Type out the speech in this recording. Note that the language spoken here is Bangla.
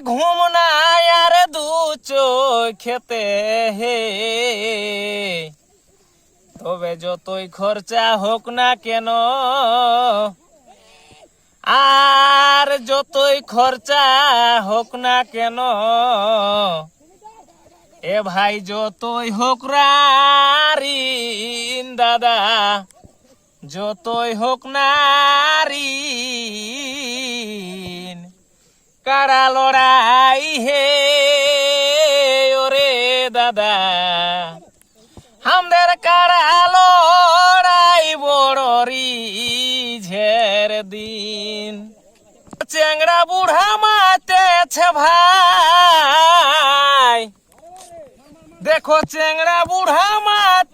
ঘুম নাই আর দু চোখেতে হে, তবে যতই খরচা হোক না কেন, আর যতই খরচা হোক না কেন, এ ভাই যতই হোক ঋণ দাদা, যতই হোক না ঋণ, কারা লড়াই হে ওরে দাদা, আমাদের কারা লড়াই বড় রিঝের দিন। চেংড়া বুড়া মাতেছে ভাই, দেখো চেংড়া বুড়া মাত